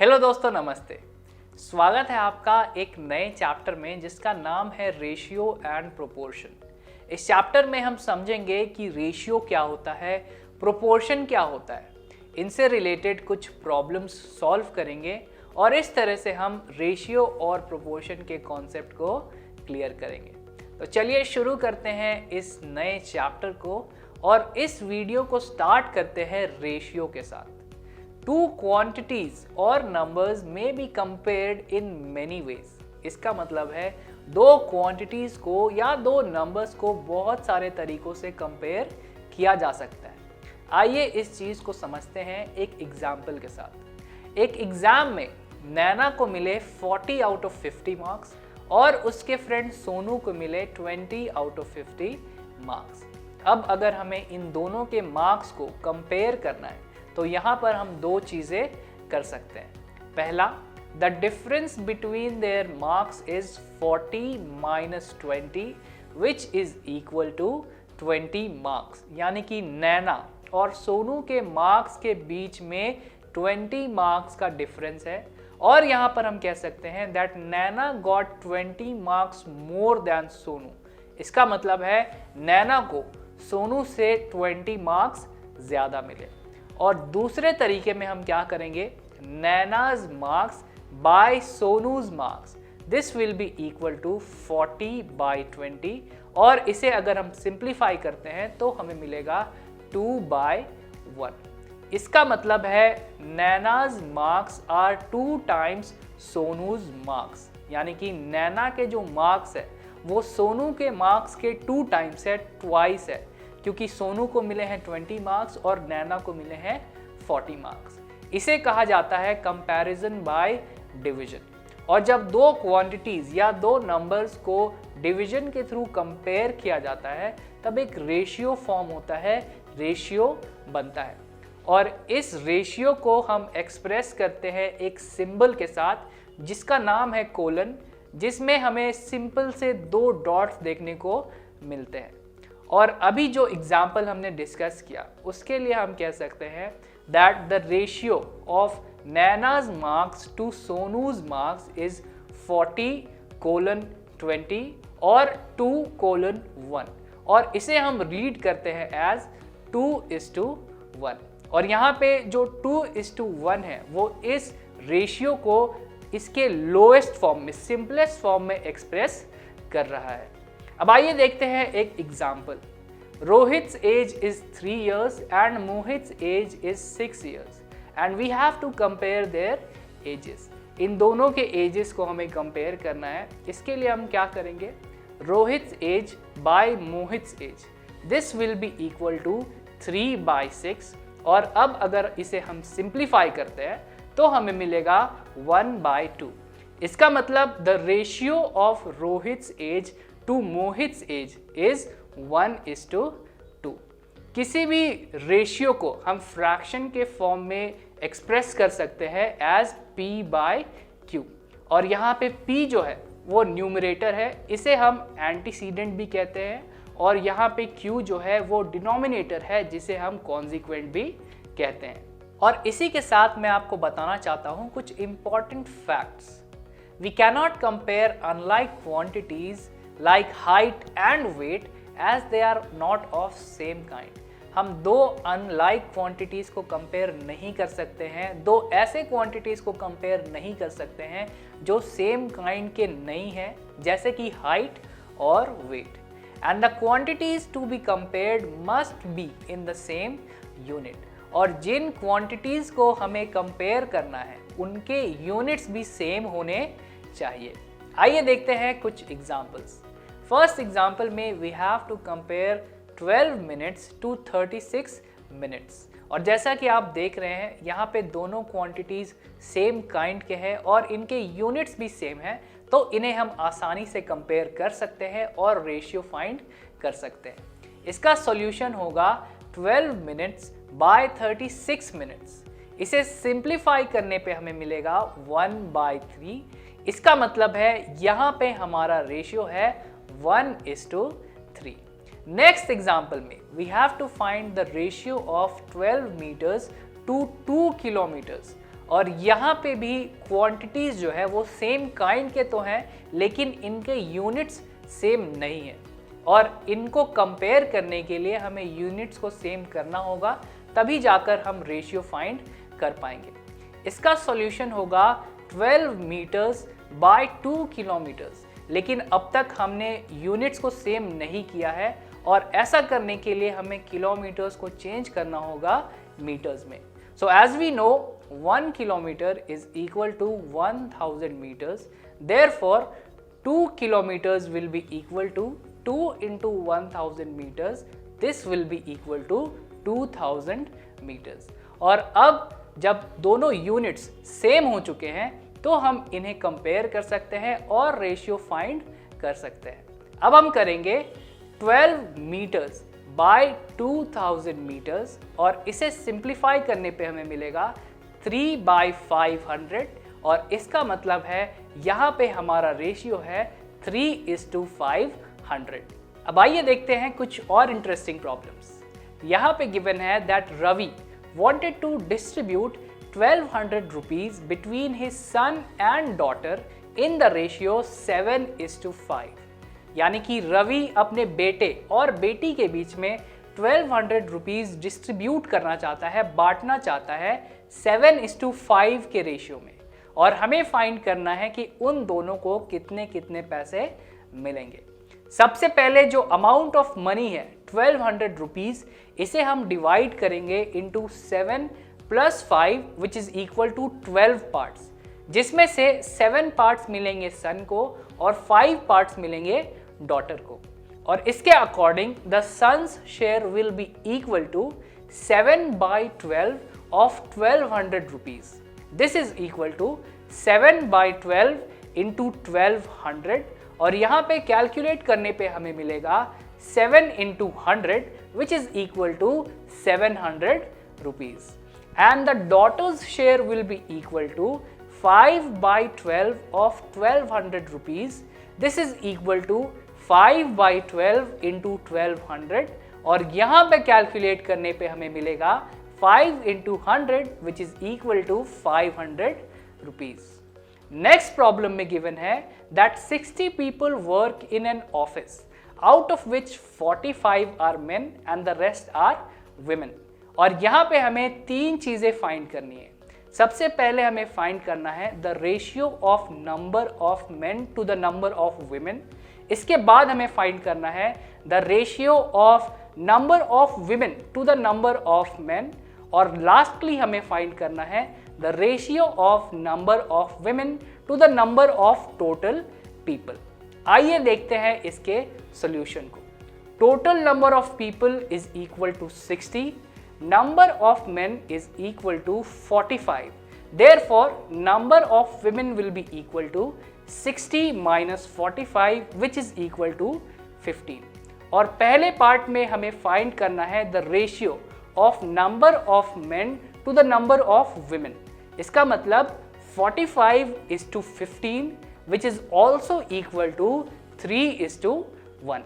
Hello दोस्तों, नमस्ते। स्वागत है आपका एक नए चैप्टर में जिसका नाम है रेशियो एंड प्रोपोर्शन। इस चैप्टर में हम समझेंगे कि रेशियो क्या होता है, प्रोपोर्शन क्या होता है, इनसे रिलेटेड कुछ प्रॉब्लम्स सॉल्व करेंगे और इस तरह से हम रेशियो और प्रोपोर्शन के कॉन्सेप्ट को क्लियर करेंगे। तो चलिए शुरू करते हैं इस नए चैप्टर को और इस वीडियो को स्टार्ट करते हैं रेशियो के साथ। Two quantities or numbers may be compared in many ways। इसका मतलब है दो क्वांटिटीज को या दो नंबर्स को बहुत सारे तरीकों से कंपेयर किया जा सकता है। आइए इस चीज को समझते हैं एक एग्जाम्पल के साथ। एक एग्जाम में नैना को मिले 40 आउट ऑफ 50 मार्क्स और उसके फ्रेंड सोनू को मिले 20 आउट ऑफ 50 मार्क्स। अब अगर हमें इन दोनों के मार्क्स को कंपेयर करना है तो यहाँ पर हम दो चीज़ें कर सकते हैं। पहला, the difference between their marks is 40 minus 20 which is equal to 20 marks, यानी कि नैना और सोनू के मार्क्स के बीच में 20 मार्क्स का डिफरेंस है। और यहाँ पर हम कह सकते हैं that Naina got 20 marks more than Sonu. इसका मतलब है नैना को सोनू से 20 मार्क्स ज़्यादा मिले। और दूसरे तरीके में हम क्या करेंगे, Naina's marks by Sonu's marks, this will be equal to 40 by 20। और इसे अगर हम सिंप्लीफाई करते हैं तो हमें मिलेगा 2 बाय 1। इसका मतलब है Naina's marks are 2 times Sonu's marks, यानी कि नैना के जो मार्क्स है वो सोनू के मार्क्स के 2 टाइम्स है, ट्वाइस है, क्योंकि सोनू को मिले हैं 20 मार्क्स और नैना को मिले हैं 40 मार्क्स। इसे कहा जाता है कंपैरिजन बाय डिवीजन। और जब दो क्वांटिटीज या दो नंबर्स को डिवीजन के थ्रू कंपेयर किया जाता है तब एक रेशियो फॉर्म होता है, रेशियो बनता है। और इस रेशियो को हम एक्सप्रेस करते हैं एक सिंबल के साथ जिसका नाम है कोलन, जिसमें हमें सिंपल से 2 डॉट्स देखने को मिलते हैं। और अभी जो एग्जाम्पल हमने डिस्कस किया उसके लिए हम कह सकते हैं that the ratio of Naina's marks to Sonu's marks is 40:20 और 2:1। और इसे हम रीड करते हैं एज 2:1। और यहाँ पे जो 2:1 है वो इस रेशियो को इसके लोएस्ट फॉर्म में, सिंपलेस्ट फॉर्म में एक्सप्रेस कर रहा है। अब आइए देखते हैं एक example. Rohit's age is 3 years and Mohit's age is 6 years and we have to compare their ages. इन दोनों के एजेस को हमें कंपेयर करना है। इसके लिए हम क्या करेंगे, Rohit's age by Mohit's age, this will be equal to 3/6। और अब अगर इसे हम सिंप्लीफाई करते हैं तो हमें मिलेगा 1/2। इसका मतलब the ratio of Rohit's age to Mohit's age is 1:2। किसी भी रेशियो को हम फ्रैक्शन के फॉर्म में एक्सप्रेस कर सकते हैं एज P/Q। और यहाँ पे P जो है वो न्यूमरेटर है, इसे हम एंटीसीडेंट भी कहते हैं, और यहाँ पे Q जो है वो डिनोमिनेटर है जिसे हम कॉन्जिक्वेंट भी कहते हैं। और इसी के साथ मैं आपको बताना चाहता हूँ कुछ important facts. We cannot compare unlike quantities like height and weight as they are not of same kind। हम दो unlike quantities को compare नहीं कर सकते हैं, दो ऐसे quantities को compare नहीं कर सकते हैं जो same kind के नहीं हैं, जैसे कि height और weight। And the quantities to be compared must be in the same unit। और जिन क्वांटिटीज को हमें कंपेयर करना है उनके यूनिट्स भी सेम होने चाहिए। आइए देखते हैं कुछ एग्जांपल्स। फर्स्ट एग्जांपल में we have to compare 12 minutes to 36 minutes. और जैसा कि आप देख रहे हैं यहाँ पे दोनों क्वांटिटीज सेम काइंड के हैं और इनके यूनिट्स भी सेम हैं, तो इन्हें हम आसानी से कंपेयर कर सकते हैं और रेशियो फाइंड कर सकते हैं। इसका सॉल्यूशन होगा 12 मिनट्स बाय 36 मिनट्स। इसे सिंप्लीफाई करने पे हमें मिलेगा 1/3। इसका मतलब है यहाँ पे हमारा रेशियो है 1:3। नेक्स्ट एग्जाम्पल में we have to find the ratio of 12 metres to 2 kilometres. और यहाँ पे भी क्वांटिटीज जो है वो सेम काइंड के तो हैं, लेकिन इनके यूनिट्स सेम नहीं है, और इनको कंपेयर करने के लिए हमें यूनिट्स को सेम करना होगा, तभी जाकर हम रेशियो फाइंड कर पाएंगे। इसका सॉल्यूशन होगा 12 मीटर्स बाय 2 किलोमीटर्स, लेकिन अब तक हमने यूनिट्स को सेम नहीं किया है, और ऐसा करने के लिए हमें किलोमीटर्स को चेंज करना होगा मीटर्स में। So as we know 1 kilometre is equal to 1000 meters, therefore 2 kilometers will be equal to 2 into 1000 meters, this will be equal to 2000 meters। और अब जब दोनों यूनिट्स सेम हो चुके हैं तो हम इन्हें कंपेयर कर सकते हैं और रेशियो फाइंड कर सकते हैं। अब हम करेंगे 12 मीटर्स बाय 2000 मीटर्स, और इसे सिंप्लीफाई करने पे हमें मिलेगा 3/500, और इसका मतलब है यहाँ पे हमारा रेशियो है 3:500। अब आइए देखते हैं कुछ और इंटरेस्टिंग प्रॉब्लम्स। यहाँ पे गिवन है that Ravi wanted to distribute 1200 rupees between his son and daughter in the ratio 7:5। यानी कि रवि अपने बेटे और बेटी के बीच में 1200 रुपीज डिस्ट्रीब्यूट करना चाहता है, बांटना चाहता है 7:5 के रेशियो में, और हमें फाइंड करना है कि उन दोनों को कितने कितने पैसे मिलेंगे। सबसे पहले जो अमाउंट ऑफ मनी है 1200 रुपीज, इसे हम डिवाइड करेंगे into 7 + 5 which is equal to 12 parts, जिसमें से 7 पार्ट्स मिलेंगे सन को और 5 पार्ट्स मिलेंगे डॉटर को। और इसके according the sons share will be equal to 7/12 of 1200 rupees. This is equal to 7/12 into 1200, और यहाँ पे कैलकुलेट करने पे हमें मिलेगा 7 into 100 which is equal to 700 rupees, and the daughter's share will be equal to 5/12 of 1200 rupees. This is equal to 5/12 into 1200, और यहाँ पे कैलकुलेट करने पे हमें मिलेगा 5 into 100 which is equal to 500 rupees. Next problem में गिवन है that 60 people work in an office, out of which 45 are men and the rest are women। और यहाँ पे हमें 3 चीजें फाइंड करनी है। सबसे पहले हमें फाइंड करना है the ratio of number of men to the number of women. इसके बाद हमें फाइंड करना है the ratio of number of women to the number of men, और लास्टली हमें फाइंड करना है the ratio of number of women to the number of total people. आइए देखते हैं इसके सॉल्यूशन को। Total number of people is equal to 60, number of men is equal to 45, therefore number of women will be equal to 60 - 45 which is equal to 15। और पहले part में हमें find करना है the ratio of number of men to the number of women. इसका मतलब 45:15 which is also equal to 3:1।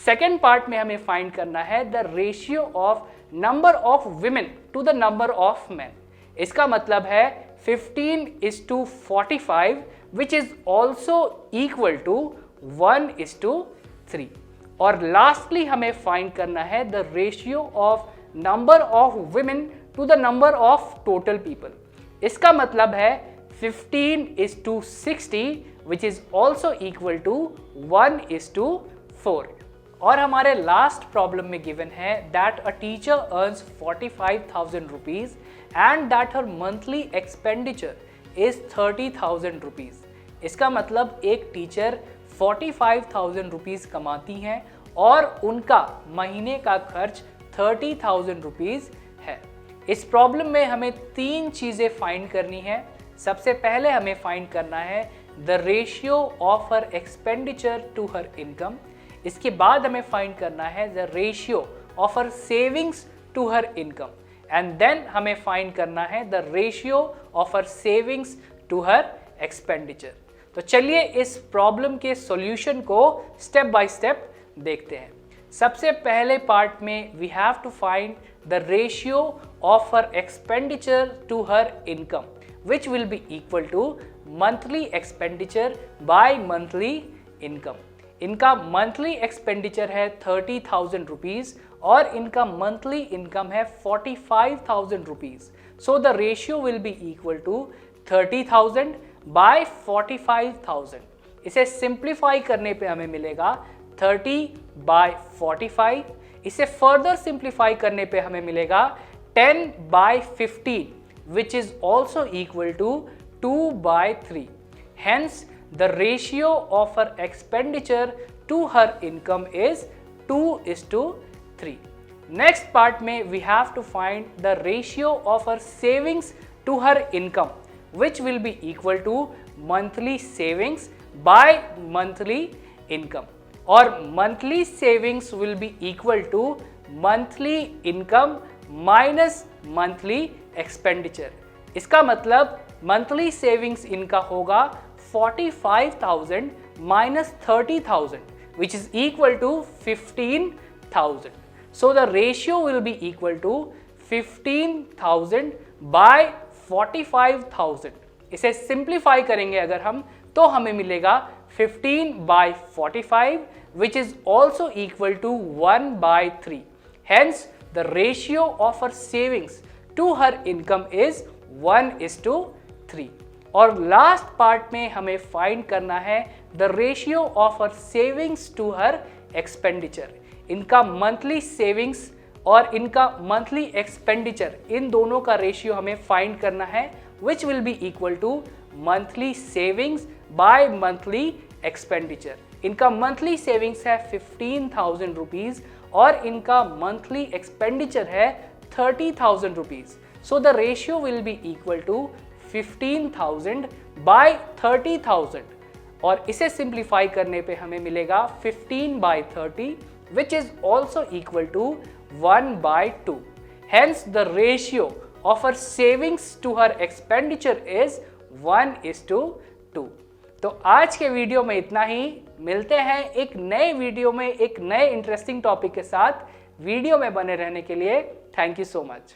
Second part में हमें फाइंड करना है the ratio of number of women to the number of men. इसका मतलब है 15:45 which is also equal to 1:3। और लास्टली हमें फाइंड करना है the ratio of number of women to the number of total people. इसका मतलब है 15:60 which is also equal to 1:4। और हमारे लास्ट प्रॉब्लम में गिवन है that a teacher earns 45,000 rupees and that her monthly expenditure is 30,000 rupees. इसका मतलब एक टीचर 45,000 रुपीज कमाती हैं और उनका महीने का खर्च 30,000 रुपीज है। इस प्रॉब्लम में हमें 3 चीजें फाइंड करनी है। सबसे पहले हमें फाइंड करना है the ratio of her expenditure to her income. इसके बाद हमें फाइंड करना है the ratio of her savings to her income, and then हमें फाइंड करना है the ratio of her savings to her expenditure. तो चलिए इस प्रॉब्लम के सॉल्यूशन को स्टेप बाय स्टेप देखते हैं। सबसे पहले पार्ट में we have to find the ratio of her expenditure to her income, which will be equal to monthly expenditure by monthly income. इनका मंथली एक्सपेंडिचर है 30,000 रुपीज और इनका मंथली इनकम है 45,000 rupees. So the ratio will be equal to 30,000 by 45,000. इसे simplify करने पे हमें मिलेगा 30 बाय 45. इसे फर्दर सिंप्लीफाई करने पे हमें मिलेगा 10 bye 15 which is also equal to 2 by 3. Hence the ratio of her expenditure to her income is 2:3. Next part में we have to find the ratio of her savings to her income, which will be equal to monthly savings by monthly income. और monthly savings will be equal to monthly income minus monthly expenditure. इसका मतलब monthly savings इनका होगा 45,000 minus 30,000, which is equal to 15,000. So the ratio will be equal to 15,000 by 45,000. इसे simplify करेंगे अगर हम तो हमें मिलेगा 15 by 45, which is also equal to 1 by 3. Hence the ratio of her savings to her income is 1:3. और last part में हमें फाइंड करना है the ratio of her savings to her expenditure. इनका मंथली सेविंग्स और इनका मंथली एक्सपेंडिचर, इन दोनों का रेशियो हमें फाइंड करना है, which will be equal to monthly savings by monthly expenditure. इनका मंथली सेविंग्स है 15,000 रुपीज और इनका मंथली एक्सपेंडिचर है 30,000 rupees. So the ratio will be equal to 15,000 by 30,000 और इसे सिंप्लीफाई करने पे हमें मिलेगा 15 by 30, which is also equal to 1 by 2. Hence the ratio of her savings to her expenditure is 1:2. तो आज के वीडियो में इतना ही. मिलते हैं एक नए वीडियो में एक नए इंटरेस्टिंग टॉपिक के साथ. वीडियो में बने रहने के लिए थैंक यू सो मच.